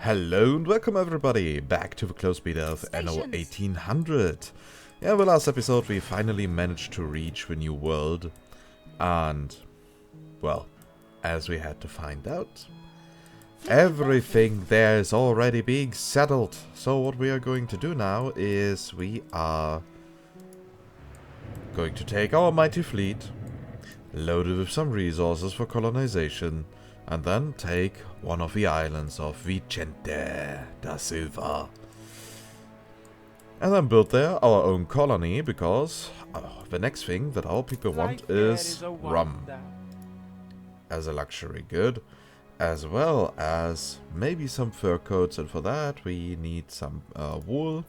Hello and welcome everybody back to the close beta of Anno 1800. Yeah, the last episode we finally managed to reach the new world. And, well, as we had to find out, everything there is already being settled. So what we are going to do now is we are going to take our mighty fleet, loaded with some resources for colonization, and then take one of the islands of Vicente da Silva. And then build there our own colony, because the next thing that our people want is rum. As a luxury good, as well as maybe some fur coats, and for that we need some wool,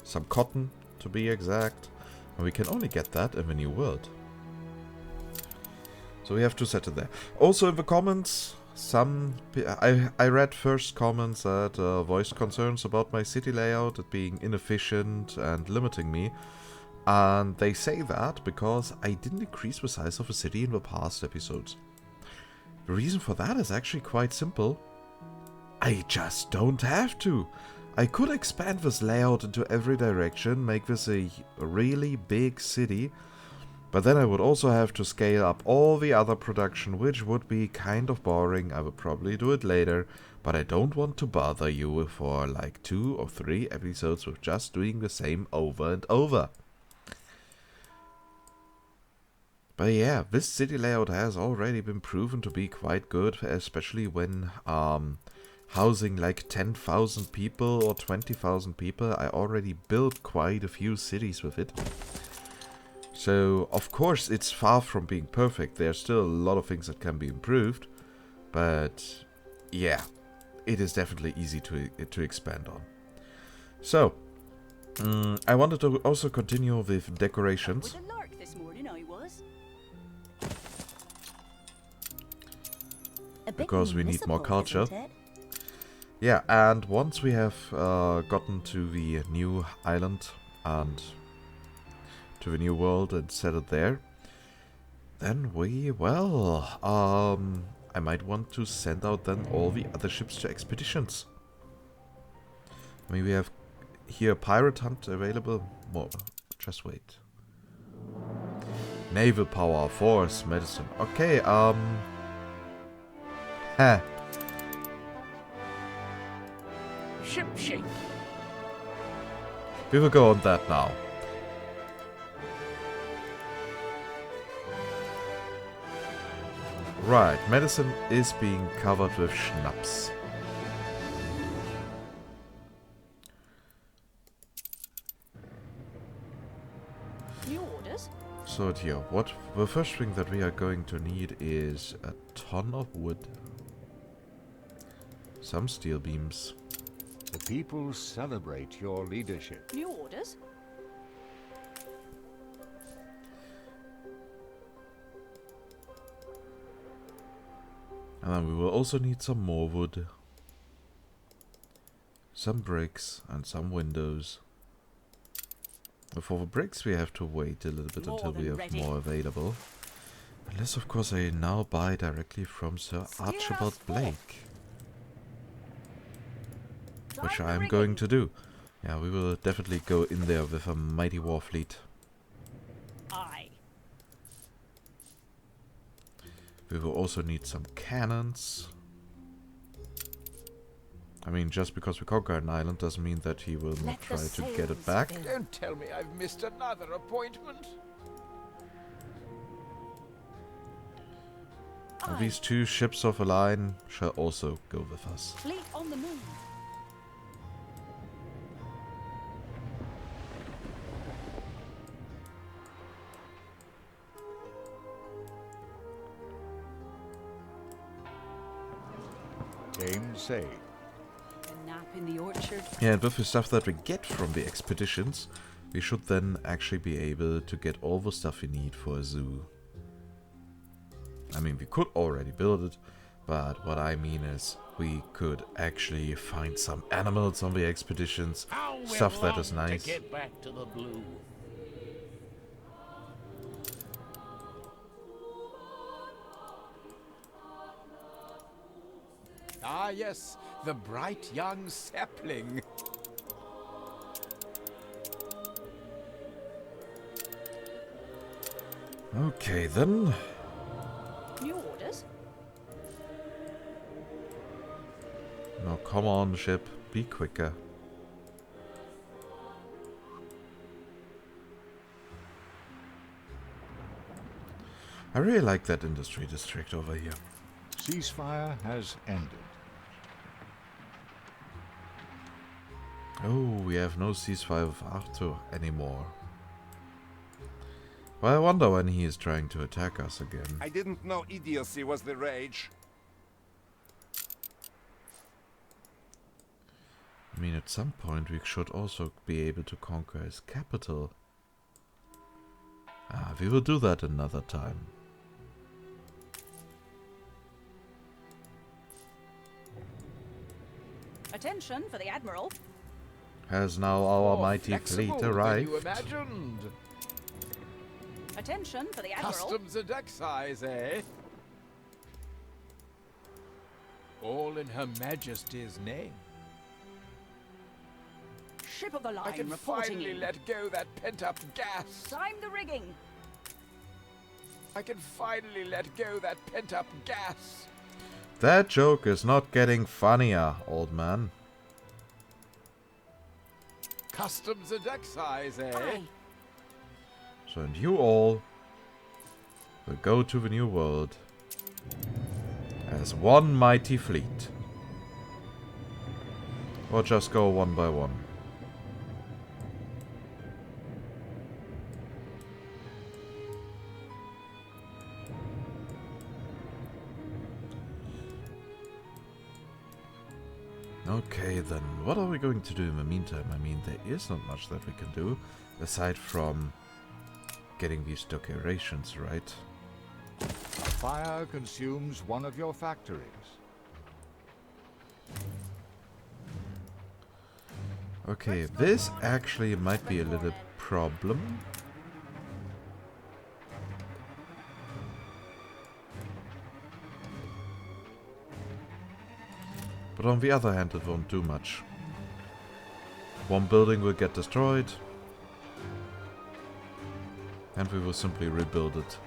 some cotton to be exact, and we can only get that in the new world. So we have to set it there. Also in the comments, I read first comments that voiced concerns about my city layout, it being inefficient and limiting me. And they say that because I didn't increase the size of the city in the past episodes. The reason for that is actually quite simple. I just don't have to. I could expand this layout into every direction, make this a really big city. But then I would also have to scale up all the other production, which would be kind of boring. I would probably do it later, but I don't want to bother you for like 2 or 3 episodes with just doing the same over and over. But yeah, this city layout has already been proven to be quite good, especially when housing like 10,000 people or 20,000 people. I already built quite a few cities with it. So, of course, it's far from being perfect. There's still a lot of things that can be improved. But, yeah, it is definitely easy to expand on. So, I wanted to also continue with decorations. Because we need more culture. Yeah, and once we have gotten to the new island and to the new world and set it there, then we, well, I might want to send out then all the other ships to expeditions. I mean, we have here pirate hunt available. More, just wait. Naval power, force, medicine. Okay, Ship shape. We will go on that now. Right, medicine is being covered with schnapps. New orders? So here, the first thing that we are going to need is a ton of wood, some steel beams. The people celebrate your leadership. New orders? And then we will also need some more wood, some bricks, and some windows. But for the bricks we have to wait a little bit until we have more available. Unless of course I now buy directly from Sir Archibald Blake. Which I am going to do. Yeah, we will definitely go in there with a mighty war fleet. Aye. We will also need some cannons. I mean, just because we conquer an island doesn't mean that he will not try to get it back. Don't tell me I've missed another appointment. And these 2 ships of a line shall also go with us. Fleet on the move. Game saved. A nap in the orchard. Yeah, and with the stuff that we get from the expeditions, we should then actually be able to get all the stuff we need for a zoo. I mean, we could already build it, but what I mean is we could actually find some animals on the expeditions, stuff that is nice. To get back to the blue. Ah, yes, The bright young sapling. Okay, then. New orders? No, come on, ship. Be quicker. I really like that industry district over here. Ceasefire has ended. Oh, we have no ceasefire with Arthur anymore. Well, I wonder when he is trying to attack us again. I didn't know idiocy was the rage. I mean, at some point we should also be able to conquer his capital. Ah, we will do that another time. Attention for the Admiral. Has now our More mighty flexible fleet than arrived? you imagined. Attention for the Admiral. Customs and excise, eh? All in Her Majesty's name. Ship of the I line can reporting finally in. let go that pent-up gas. Time the rigging. I can finally let go that pent-up gas. That joke is not getting funnier, old man. Customs and excise, eh? Aye. So, and you all will go to the new world as one mighty fleet. Or just go one by one. Okay, then what are we going to do in the meantime? I mean, there is not much that we can do aside from getting these decorations right. A fire consumes one of your factories. Okay, this actually might be a little problem. But on the other hand, it won't do much. One building will get destroyed, and we will simply rebuild it.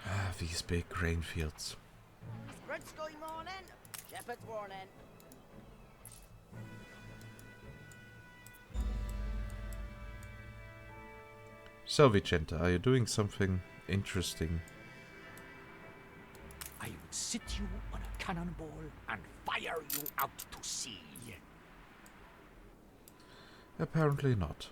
Ah, these big grain fields. Spread sky morning, shepherd's warning. So, Vicenta, are you doing something interesting? I would sit you on a cannonball and fire you out to sea. Apparently not.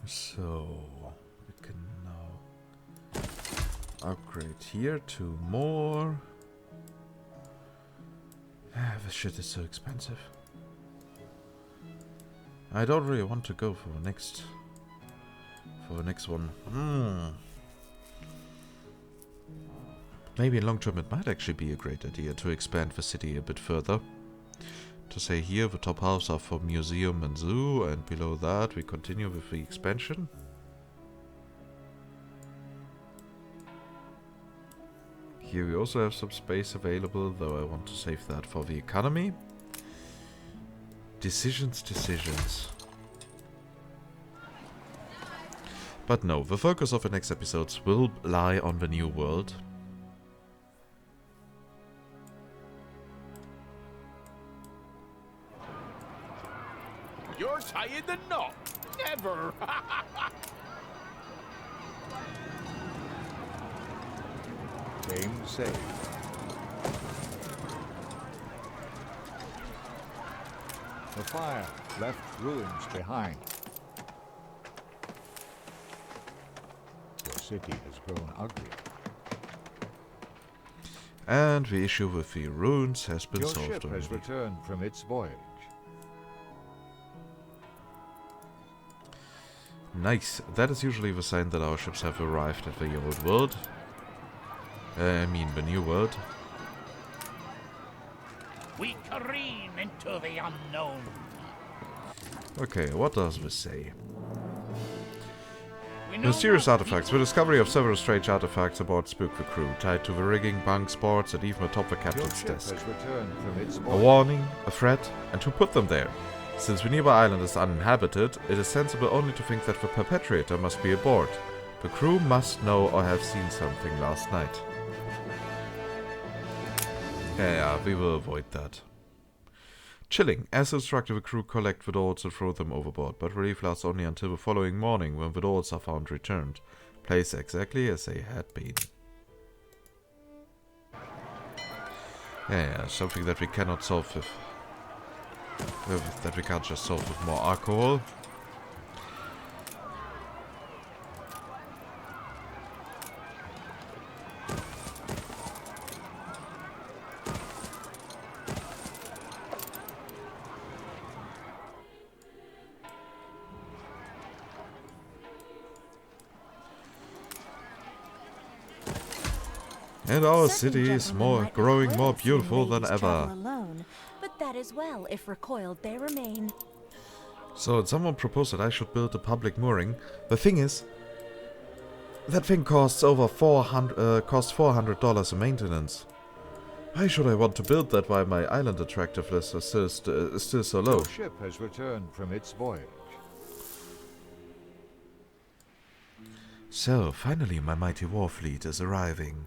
So, we can now upgrade here to more. Ah, this shit is so expensive. I don't really want to go for the next one. Maybe in long term it might actually be a great idea to expand the city a bit further. To say here the top halves are for museum and zoo, and below that we continue with the expansion. Here we also have some space available, though I want to save that for the economy. Decisions. But no, the focus of the next episodes will lie on the new world. You're tying the knot. Never. Game saved. The fire left ruins behind. Your city has grown ugly. And the issue with the ruins has been Your solved ship has already. returned from its voyage. Nice. That is usually the sign that our ships have arrived at the old world. I mean the new world. We careen into the unknown. Okay, what does this say? We know Mysterious not Artefacts. The discovery of several strange artifacts aboard spooked the crew, tied to the rigging, bunk sports, and even atop the Your captain's ship desk. has returned from its A voyage. warning, a threat, and who put them there? Since the nearby island is uninhabited, it is sensible only to think that the perpetrator must be aboard. The crew must know or have seen something last night. Yeah, we will avoid that. Chilling. As instructed, the crew collect the dolls and throw them overboard, but relief lasts only until the following morning when the dolls are found returned. Placed exactly as they had been. Yeah, something that we cannot solve with... that we can't just solve with more alcohol. And our city is growing more beautiful than ever. Alone, but that is well, if recoiled they remain. So someone proposed that I should build a public mooring. The thing is, that thing costs over $400 in maintenance. Why should I want to build that while my island attractiveness is still so low? Your ship has returned from its voyage. So, finally my mighty war fleet is arriving.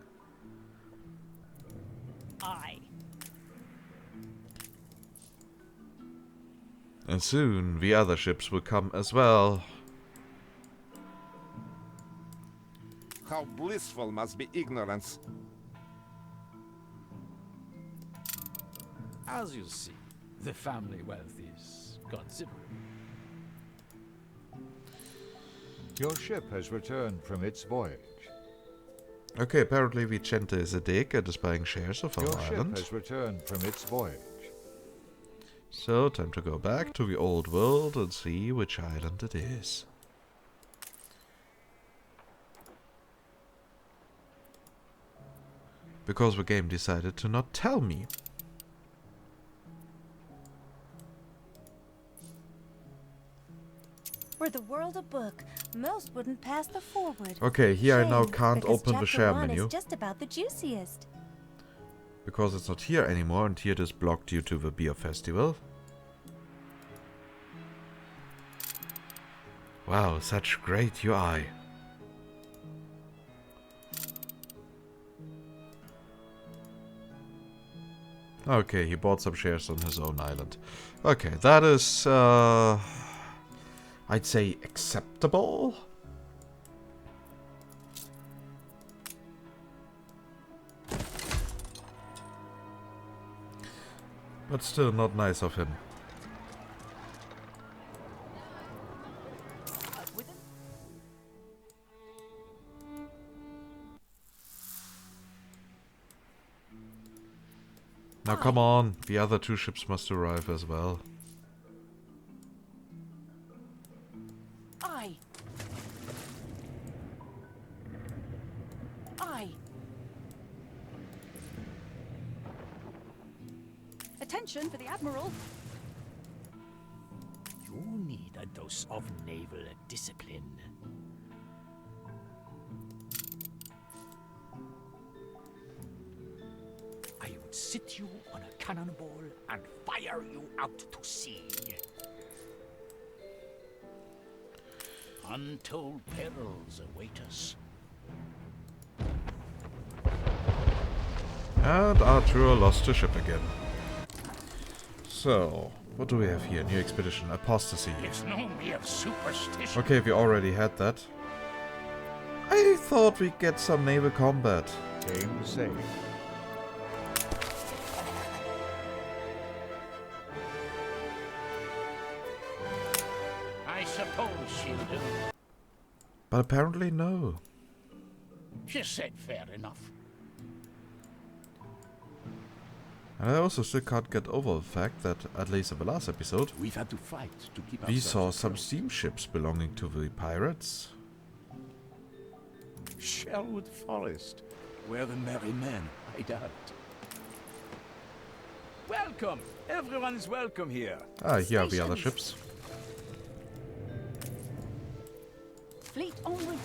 Aye. And soon the other ships will come as well. How blissful must be ignorance. As you see, the family wealth is considerable. Your ship has returned from its voyage. Okay, apparently Vicente is a dick and is buying shares of our Your ship island. has returned from its voyage. So, time to go back to the old world and see which island it is. Because the game decided to not tell me. Were the world a book, most wouldn't pass the forward. Okay, here I now Shame, can't because open the chapter share 1 menu. is just about the juiciest. Because it's not here anymore, and here it is blocked due to the beer festival. Wow, such great UI. Okay, he bought some shares on his own island. Okay, that is, I'd say acceptable. But still not nice of him. Now come on, the other two ships must arrive as well. Aye. Aye. Attention for the Admiral. You need a dose of naval discipline. I would sit you on a cannonball and fire you out to sea. Untold perils await us. And Arthur lost his ship again. So, what do we have here? New expedition, Apostasy. It's no mere superstition. Okay, we already had that. I thought we'd get some naval combat. Game saved. I suppose she'll do. But apparently no. She said fair enough. And I also still can't get over the fact that, at least in the last episode, We've had to fight to keep we ourselves saw some afloat. steamships belonging to the pirates. Sherwood Forest. We're the merry men, I doubt. Welcome! Everyone's welcome here. Ah, here are the other ships. Fleet en route.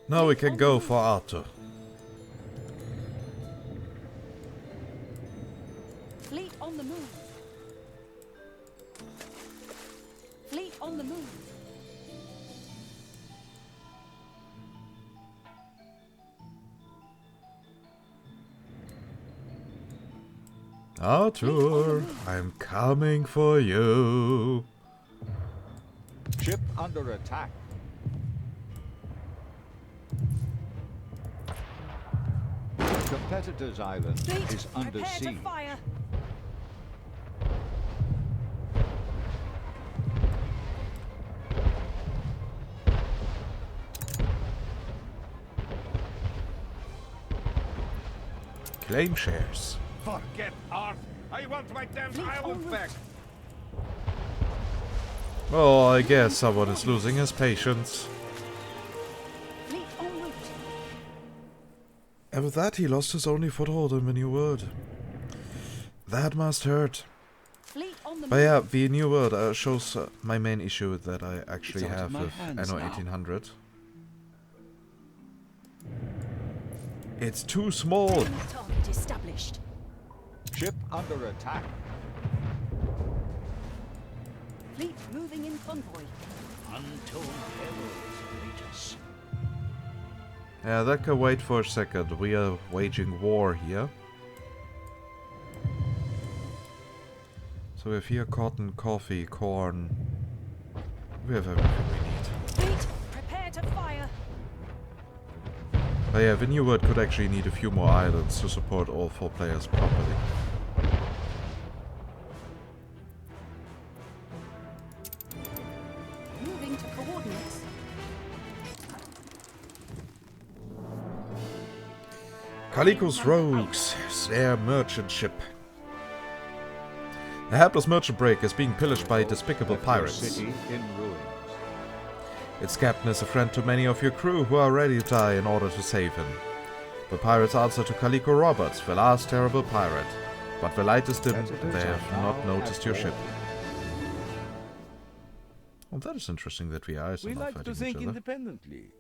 Now we can go for Arthur. Fleet on the move. Fleet on the move. Arthur, I'm coming for you. Ship under attack. Competitor's island Fleet, is under prepare to siege. fire. Claim shares. Forget art. I want my damn Fleet island en back. route. Oh, I guess someone is losing his patience. Fleet en route. And with that, he lost his only foothold in the New World. That must hurt. Fleet on the But move. yeah, the New World shows my main issue that I actually It's out of have my with hands Anno now. 1800. It's too small. Target established. Ship under attack. Fleet moving in convoy. Untold perils await us. Yeah, that can wait for a second. We are waging war here. So we have here cotton, coffee, corn. We have everything we need. Fleet, prepare to fire. But yeah, the New World could actually need a few more islands to support all 4 players properly. Moving to coordinates. Calico's Rogues, Snare merchant ship. A hapless merchant brig is being pillaged by despicable Left your pirates. city in ruins. Its captain is a friend to many of your crew who are ready to die in order to save him. The pirates answer to Calico Roberts, the last terrible pirate. But the light is dim, and they have not noticed your ship. Well, that is interesting that the eyes are We not like to fighting each think other. independently.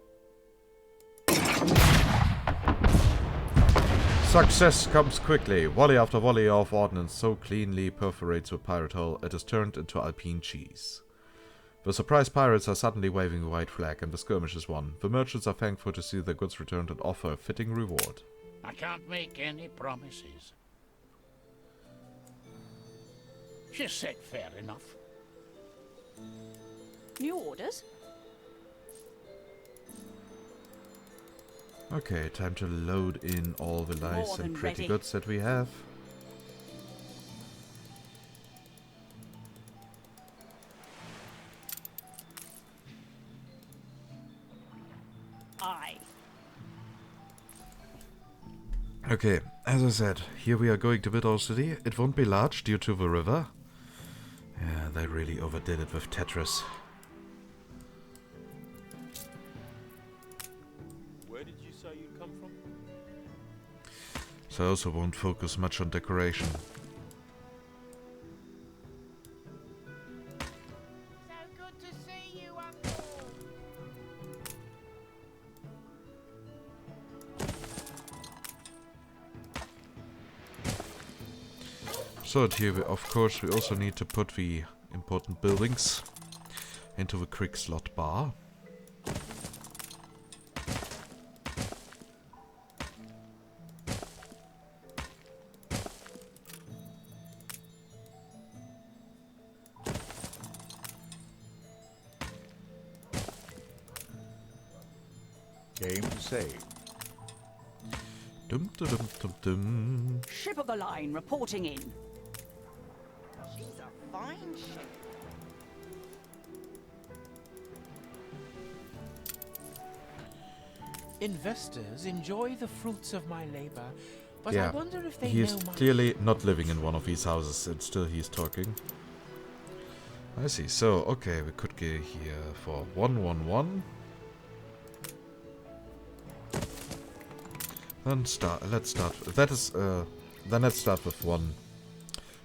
Success comes quickly. Volley after volley of ordnance so cleanly perforates the pirate hull, it is turned into Alpine cheese. The surprised pirates are suddenly waving a white flag and the skirmish is won. The merchants are thankful to see their goods returned and offer a fitting reward. I can't make any promises. She said fair enough. New orders. Okay, time to load in all the nice More and than pretty ready. goods that we have. Aye. Okay, as I said, here we are going to build our city. It won't be large due to the river. Yeah, they really overdid it with Tetris. Where did you say you come from? So I also won't focus much on decoration. So good to see you, Uncle. So here, of course, we also need to put the important buildings into the quick slot bar. Game saved. Dum dum dum dum. Ship of the line reporting in. She's a fine ship. Investors enjoy the fruits of my labor, but Yeah, I wonder if they he's know my... clearly not living in one of these houses and still he's talking. I see. So, okay, we could go here for 111. Let's start. That is. Then let's start with one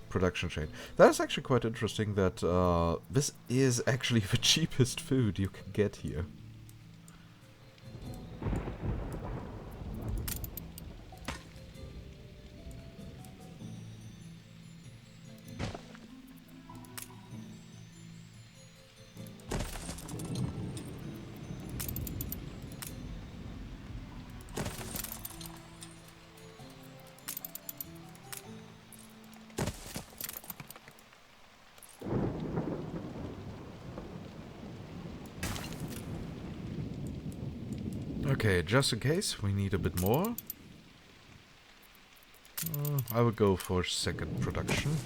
production chain. That is actually quite interesting. That this is actually the cheapest food you can get here. Okay, just in case we need a bit more, I would go for second production.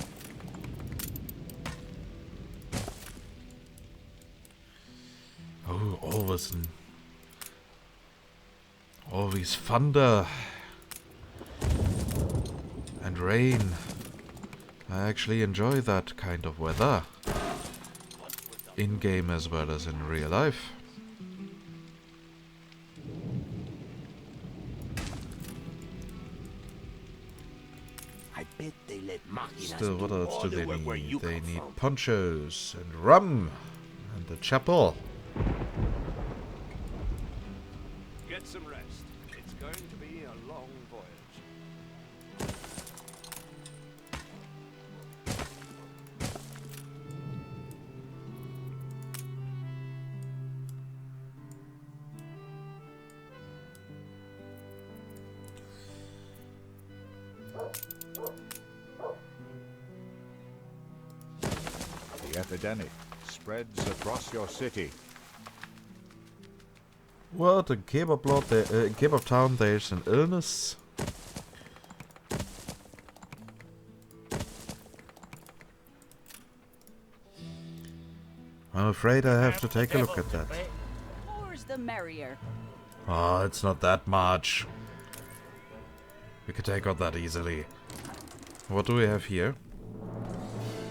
Oh, always thunder and rain. I actually enjoy that kind of weather, in-game as well as in real life. Still, what else do they need? They need ponchos and rum and a chapel. Get some rest. It's going to be a long voyage. The epidemic spreads across your city. What, in Kebablord, in Kebab Town there's an illness? I'm afraid I have to take a look at that. More's the merrier. Oh, it's not that much. We can take on that easily. What do we have here?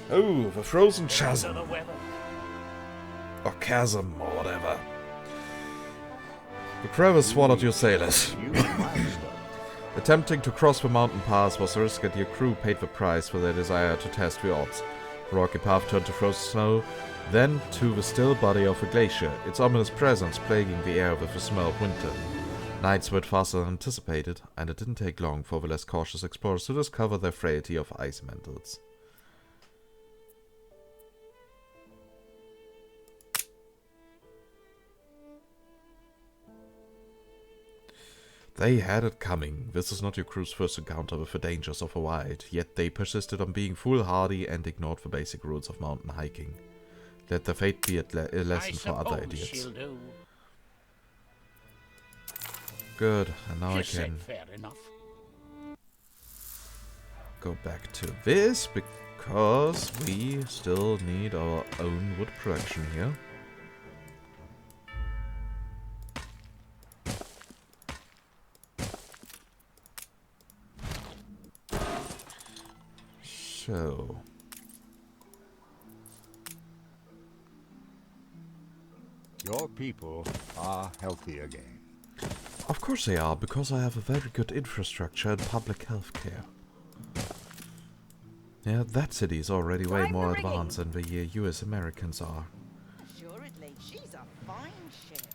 Oh, the Frozen Chasm. Or Chasm, or whatever. The crevice swallowed your sailors. Attempting to cross the mountain pass was a risk, and your crew paid the price for their desire to test the odds. The rocky path turned to frozen snow, then to the still body of a glacier, its ominous presence plaguing the air with the smell of winter. Nights went faster than anticipated, and it didn't take long for the less cautious explorers to discover their frailty of ice mantles. They had it coming. This is not your crew's first encounter with the dangers of the wild, yet they persisted on being foolhardy and ignored the basic rules of mountain hiking. Let their fate be a lesson for other idiots. Good, and now I can go back to this, because we still need our own wood production here. So, your people are healthy again. Of course they are, because I have a very good infrastructure and public health care. Yeah, that city is already way more advanced than the US Americans are. Assuredly, she's a fine ship.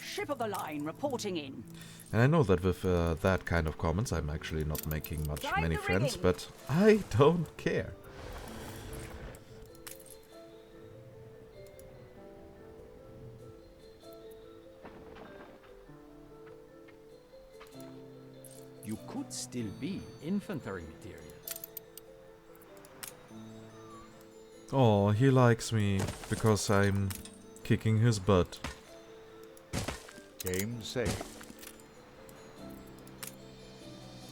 Ship of the line reporting in. And I know that with that kind of comments, I'm actually not making many friends, but I don't care. You could still be infantry material. Oh, he likes me because I'm kicking his butt. Game saved.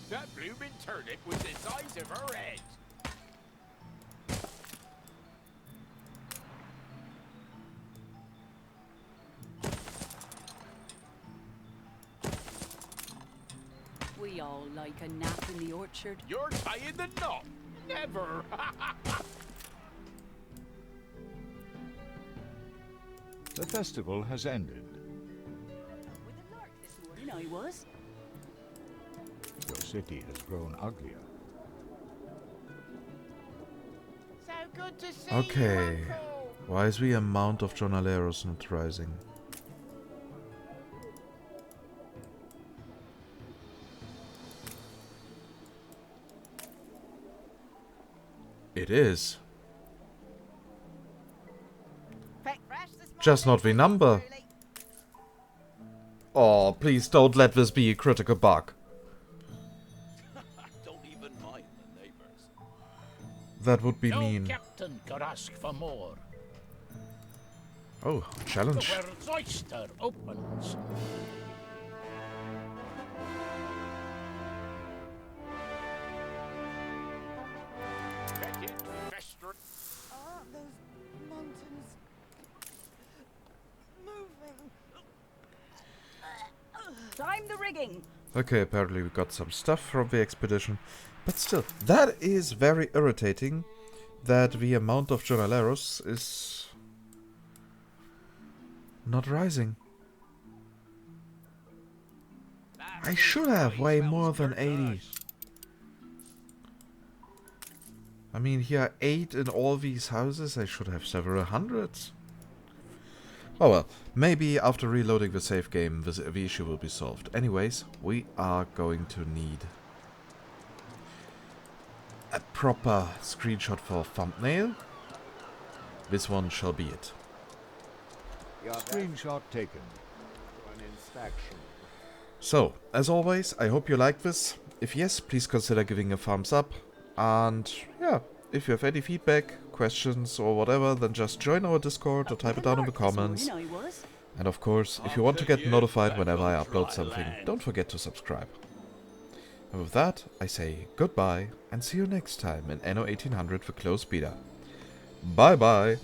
That bloomin' turnip was the size of her head. We all like a nap in the orchard. You're tying the knot. Never. The festival has ended. With a lark this morning I was. Your city has grown uglier. So good to see Okay. you, Uncle. Why is the amount of jornaleros not rising? It is. Pick fresh this Just not the morning, number. truly. Oh, please don't let this be a critical bug. Don't even mind the neighbors. That would be No mean. captain could ask for more. Oh, The challenge. world's oyster opens. Get it, Fester. Ah, those mountains moving. Climb the rigging. Okay, apparently we got some stuff from the expedition. But still, that is very irritating that the amount of jornaleros is not rising. I should have way more than 80. I mean, here are 8 in all these houses. I should have several hundreds. Oh well, maybe after reloading the save game, the issue will be solved. Anyways, we are going to need a proper screenshot for thumbnail. This one shall be it. Screenshot taken. An inspection. So, as always, I hope you liked this. If yes, please consider giving a thumbs up. And yeah, if you have any feedback, questions or whatever, then just join our Discord or type it down in the comments. And of course, if you want to get notified whenever I upload something, don't forget to subscribe. And with that, I say goodbye and see you next time in Anno 1800 for close beta. Bye bye!